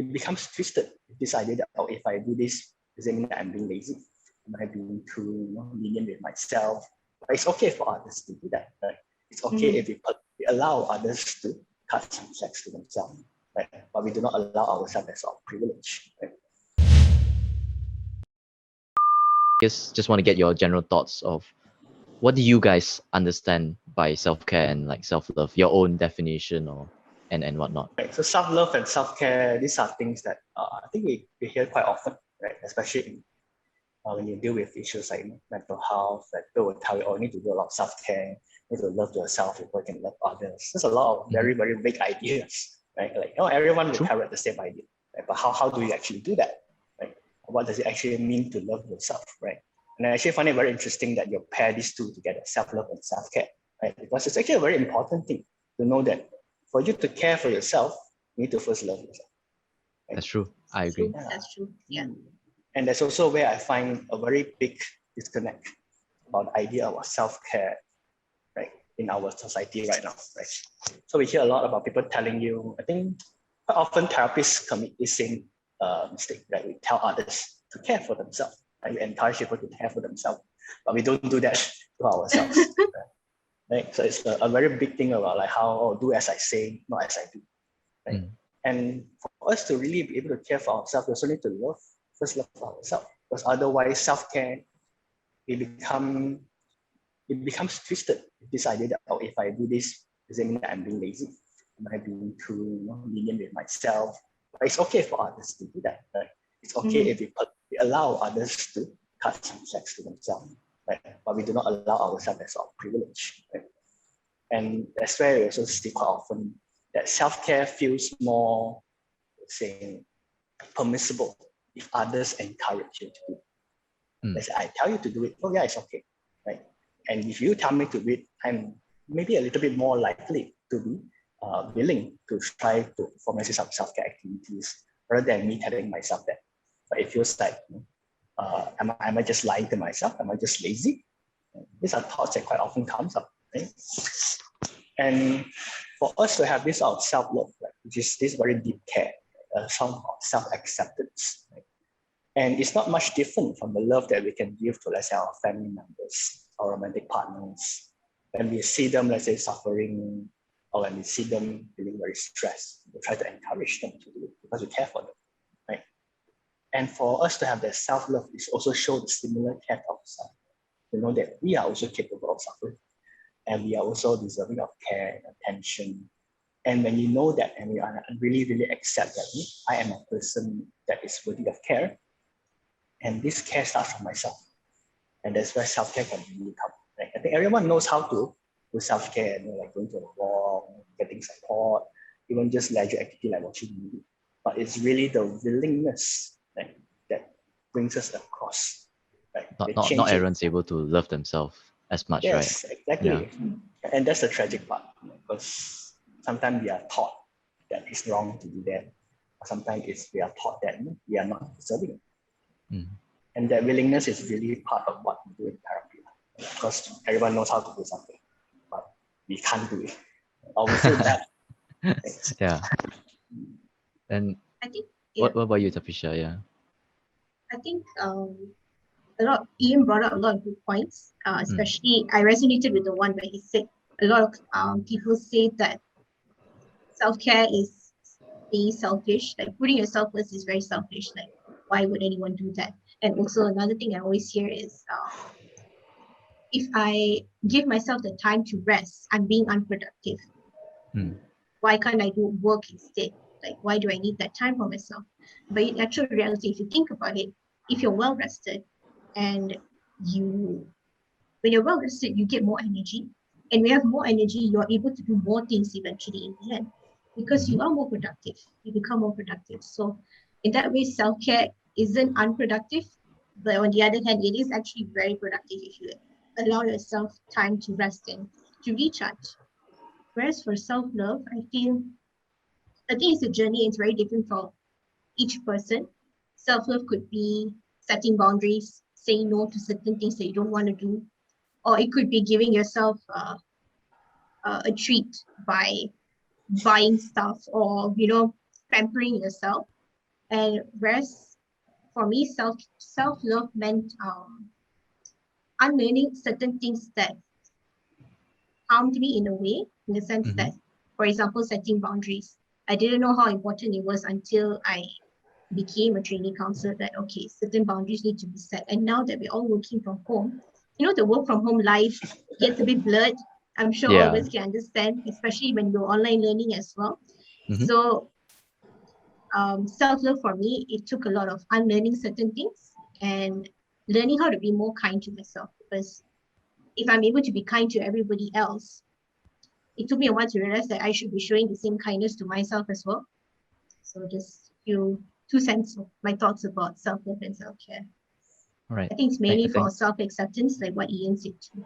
it becomes twisted. This idea that, oh, if I do this, does it mean that I'm being lazy? Am I being too lenient with myself? But it's okay for others to do that, right? It's okay if we allow others to cut some checks to themselves, right? But we do not allow ourselves as our privilege, right? Just want to get your general thoughts of what do you guys understand by self-care and like self-love, your own definition or and whatnot. Right. So self-love and self-care, these are things that I think we hear quite often, right? Especially in, when you deal with issues like mental health, that people will tell you, oh, you need to do a lot of self-care, you need to love yourself before you can love others. There's a lot of very, very big ideas, right? Like, everyone will parrot the same idea, right? But how do you actually do that, right? What does it actually mean to love yourself, right? And I actually find it very interesting that you pair these two together, self-love and self-care, right? Because it's actually a very important thing to know that for you to care for yourself, you need to first love yourself. Right? That's true. I agree. That's true. Yeah. And that's also where I find a very big disconnect about the idea of self-care, right, in our society right now, right? So we hear a lot about people telling you, I think quite often therapists commit the same mistake, right? We tell others to care for themselves, right? We encourage people to care for themselves, but we don't do that to ourselves. Right? So it's a very big thing about like how, do as I say, not as I do. Right? And for us to really be able to care for ourselves, we also need to first love ourselves, because otherwise self-care, it becomes twisted. This idea that, oh, if I do this, does it mean that I'm being lazy? Am I being too lenient with myself? But it's okay for others to do that. Right? It's okay if we allow others to cut some checks to themselves. Right? But we do not allow ourselves as our privilege. Right? And that's where we also see quite often that self-care feels more, saying, permissible if others encourage you to do it. Let's say I tell you to do it, oh yeah, it's okay. Right? And if you tell me to do it, I'm maybe a little bit more likely to be willing to try to perform some self-care activities rather than me telling myself that. But it feels like, am I just lying to myself? Am I just lazy? These are thoughts that quite often comes up. Right? And for us to have this sort of self-love, right, which is this very deep care, some of self-acceptance, right? And it's not much different from the love that we can give to, let's say, our family members, our romantic partners. When we see them, let's say, suffering, or when we see them feeling very stressed, we try to encourage them to do it because we care for them, right? And for us to have that self-love is also show the similar care of ourselves. To know that we are also capable of suffering, and we are also deserving of care and attention. And when you know that, and you really, really accept that I am a person that is worthy of care, and this care starts from myself. And that's where self-care can really come. Right? I think everyone knows how to do self-care, like going to a walk, getting support, even just leisure activity like watching movie. But it's really the willingness, right, that brings us across. Right? Not everyone's able to love themselves as much, right? Yes, exactly. Yeah. And that's the tragic part, because sometimes we are taught that it's wrong to do that. Or sometimes we are taught that we are not deserving. And that willingness is really part of what we do in therapy. Because everyone knows how to do something, but we can't do it. Or we feel bad. Yeah. And I think, what about you, Tapisha? Yeah. I think Ian brought up a lot of good points. Especially, I resonated with the one where he said a lot of people say that self-care is being selfish. Like putting yourself first is very selfish. Like, why would anyone do that? And also another thing I always hear is, if I give myself the time to rest, I'm being unproductive. Why can't I do work instead? Like, why do I need that time for myself? But in actual reality, if you think about it, if you're well rested and when you're well rested, you get more energy. And when you have more energy, you're able to do more things eventually in the end, because you are more productive. You become more productive. So in that way, self-care isn't unproductive, but on the other hand, it is actually very productive if you allow yourself time to rest and to recharge. Whereas for self-love, I think it's a journey. It's very different for each person. Self-love could be setting boundaries, saying no to certain things that you don't want to do, or it could be giving yourself a treat by buying stuff, or pampering yourself. And whereas for me, self-love meant unlearning certain things that harmed me in a way, in the sense that, for example, setting boundaries. I didn't know how important it was until I became a trainee counselor, that, okay, certain boundaries need to be set. And now that we're all working from home, the work from home life gets a bit blurred. I'm sure all of us can understand, especially when you're online learning as well. So self-love for me, it took a lot of unlearning certain things and learning how to be more kind to myself. Because if I'm able to be kind to everybody else, it took me a while to realize that I should be showing the same kindness to myself as well. So just few 2 cents of my thoughts about self-love and self-care. All right. I think it's mainly for self-acceptance, like what Ian said too.